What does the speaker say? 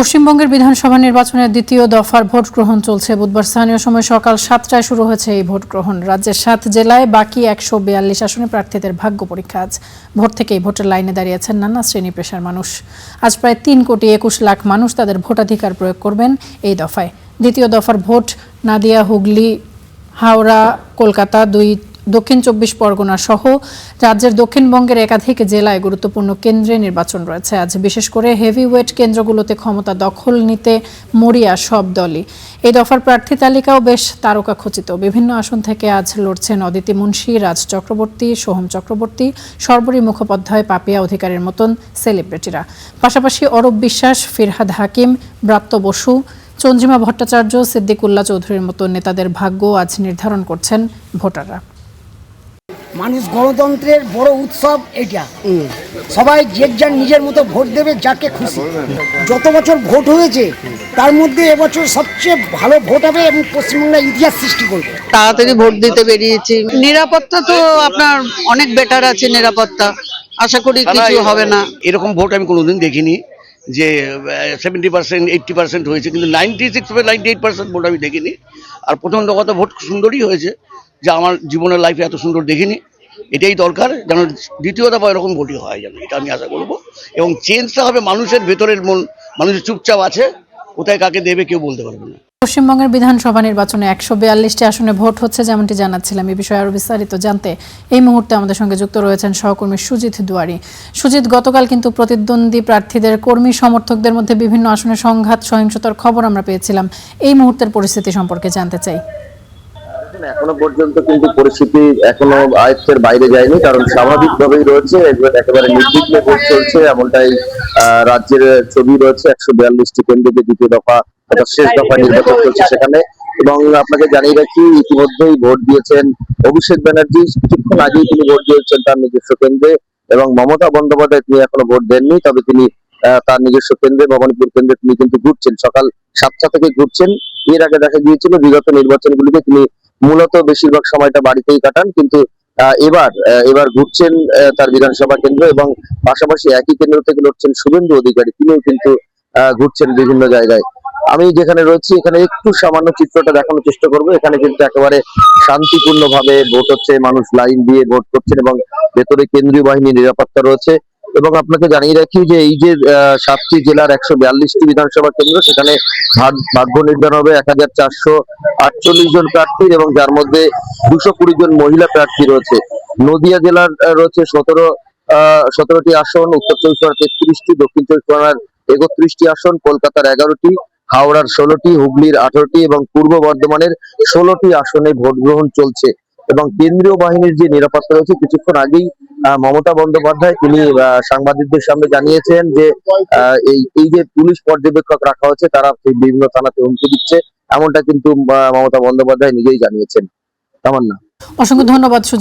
পশ্চিমবঙ্গের বিধানসভা নির্বাচনের দ্বিতীয় দফার ভোট গ্রহণ চলছে। বুধবার স্থানীয় সময় সকাল 7টায় শুরু হয়েছে এই ভোট গ্রহণ। রাজ্যের 7 জেলায় বাকি 142 আসনে প্রার্থীদের ভাগ্য পরীক্ষা আজ। ভোর থেকেই ভোটের লাইনে দাঁড়িয়েছেন নানা শ্রেণী পেশার মানুষ। আজ প্রায় 3,21,00,000 মানুষ তাদের ভোটাধিকার প্রয়োগ করবেন এই দফায়। দ্বিতীয় দফার ভোট নাদিয়া, হুগলি, হাওড়া, কলকাতা, দক্ষিণ 24 পরগনা সহ রাজ্যের দক্ষিণবঙ্গের একাধিক জেলায় গুরুত্বপূর্ণ কেন্দ্রে নির্বাচন রয়েছে। আজ বিশেষ করে হেভিওয়েট কেন্দ্রগুলোতে ক্ষমতা দখল নিতে মরিয়া সব দলই। এই দফার প্রার্থী তালিকাও বেশ তারকাখচিত। বিভিন্ন আসন থেকে আজ লড়ছেন অদিতি মুন্সি, রাজ চক্রবর্তী, সোহম চক্রবর্তী, সর্বরী মুখোপাধ্যায়, পাপিয়া অধিকারের মতন সেলিব্রিটিরা। পাশাপাশি অরূপ বিশ্বাস, ফিরহাদ হাকিম, ব্রাত্য বসু, চন্দ্রিমা ভট্টাচার্য, সিদ্দিকুল্লাহ চৌধুরীর মতো নেতাদের ভাগ্য আজ নির্ধারণ করছেন ভোটাররা। মানুষ গণতন্ত্রের বড় উৎসব এটা। সবাই যে যার নিজের মতো ভোট দেবে যাকে খুশি। যত বছর ভোট হয়েছে তার মধ্যে এবছর সবচেয়ে ভালো ভোট হবে এবং পশ্চিমবাংলার ইতিহাস সৃষ্টি করবে। তাড়াতাড়ি ভোট দিতে বেরিয়েছি। নিরাপত্তা তো আপনার অনেক বেটার আছে, নিরাপত্তা আশা করি কিছু হবে না। এরকম ভোট আমি কোনোদিন দেখিনি যে 70%, 80% হয়েছে, কিন্তু 96-98% ভোট আমি দেখিনি। আর প্রথম কথা ভোট সুন্দরই হয়েছে, যা আমার জীবনের লাইফে এত সুন্দর দেখিনি। এটাই দরকার যেন দ্বিতীয় দফা এরকম ভোটই হয়, যেন এটা আমি আশা করবো। এবং চেঞ্জটা হবে মানুষের ভেতরের মন। মানুষের চুপচাপ আছে, কোথায় কাকে দেবে কেউ বলতে পারবে না। পশ্চিমবঙ্গের বিধানসভা নির্বাচনে 142টি আসনে ভোট হচ্ছে, যেমনটি জানাচ্ছিলাম। এই বিষয়ে আরো বিস্তারিত জানতে এই মুহূর্তে আমাদের সঙ্গে যুক্ত রয়েছেন সহকর্মী সুজিত দুয়ারি। সুজিত, গতকাল কিন্তু প্রতিদ্বন্দ্বী প্রার্থীদের কর্মী সমর্থকদের মধ্যে বিভিন্ন আসনে সংঘাত, সহিংসতার খবর আমরা পেয়েছিলাম। এই মুহূর্তের পরিস্থিতি সম্পর্কে জানতে চাই। এখনো পর্যন্ত কিন্তু পরিস্থিতি এখনো আয়ত্তের বাইরে যায়নি, কারণ স্বাভাবিকভাবেই রয়েছে, একেবারে নির্বিঘ্নে ভোট চলছে এমনটাই রাজ্যের ছবি রয়েছে। 142টি কেন্দ্রে যে দ্বিতীয় দফা অর্থাৎ শেষ দফা নির্বাচন চলছে সেখানে। এবং আপনাকে জানিয়ে রাখি, ইতিমধ্যেই ভোট দিয়েছেন অভিষেক ব্যানার্জি। কিছুক্ষণ আগেই তিনি ভোট দিয়েছেন তার নিজস্ব কেন্দ্রে। এবং মমতা বন্দ্যোপাধ্যায় তিনি এখনো ভোট দেননি, তবে তিনি তার নিজস্ব কেন্দ্রে ভবানীপুর কেন্দ্রে তিনি কিন্তু ঘুরছেন, সকাল 7টা থেকে ঘুরছেন। এর আগে দেখা গিয়েছিল বিগত নির্বাচনগুলিতে তিনি মূলত বেশিরভাগ সময়টা বাড়িতেই কাটান, কিন্তু এবার ঘুরছেন তার বিধানসভা কেন্দ্র। এবং পাশাপাশি একই কেন্দ্র থেকে লড়ছেন শুভেন্দু অধিকারী, তিনিও কিন্তু ঘুরছেন বিভিন্ন জায়গায়। আমি যেখানে রয়েছি এখানে একটু সামান্য চিত্রটা দেখানোর চেষ্টা করবো। এখানে কিন্তু একেবারে শান্তিপূর্ণ ভাবে ভোট হচ্ছে, মানুষ লাইন দিয়ে ভোট করছেন এবং ভেতরে কেন্দ্রীয় বাহিনীর নিরাপত্তা রয়েছে। এবং আপনাকে জানিয়ে রাখি যে এই যে 7টি জেলার 142টি বিধানসভা কেন্দ্র, সেখানে ভাগ্য নির্ধারণ হবে 1448 জন প্রার্থীর, এবং যার মধ্যে 220 জন মহিলা প্রার্থী রয়েছে। নদিয়া জেলার রয়েছে 17টি আসন, উত্তর 24 পরগনার 33টি, দক্ষিণ 24 পরগনার 31টি আসন, কলকাতার 11টি, হাওড়ার 16টি, হুগলির 18টি এবং পূর্ব বর্ধমানের 16টি আসনে ভোট গ্রহণ চলছে। এবং কেন্দ্রীয় বাহিনীর যে নিরাপত্তা রয়েছে, কিছুক্ষণ আগেই মমতা বন্দ্যোপাধ্যায় তিনি সাংবাদিকদের সামনে জানিয়েছেন যে এই যে পুলিশ পর্যবেক্ষক রাখা হচ্ছে, তারা বিভিন্ন থানাতে হুমকি দিচ্ছে, এমনটা কিন্তু মমতা বন্দ্যোপাধ্যায় নিজেই জানিয়েছেন। তামান্না, অসংখ্য ধন্যবাদ সুজিত।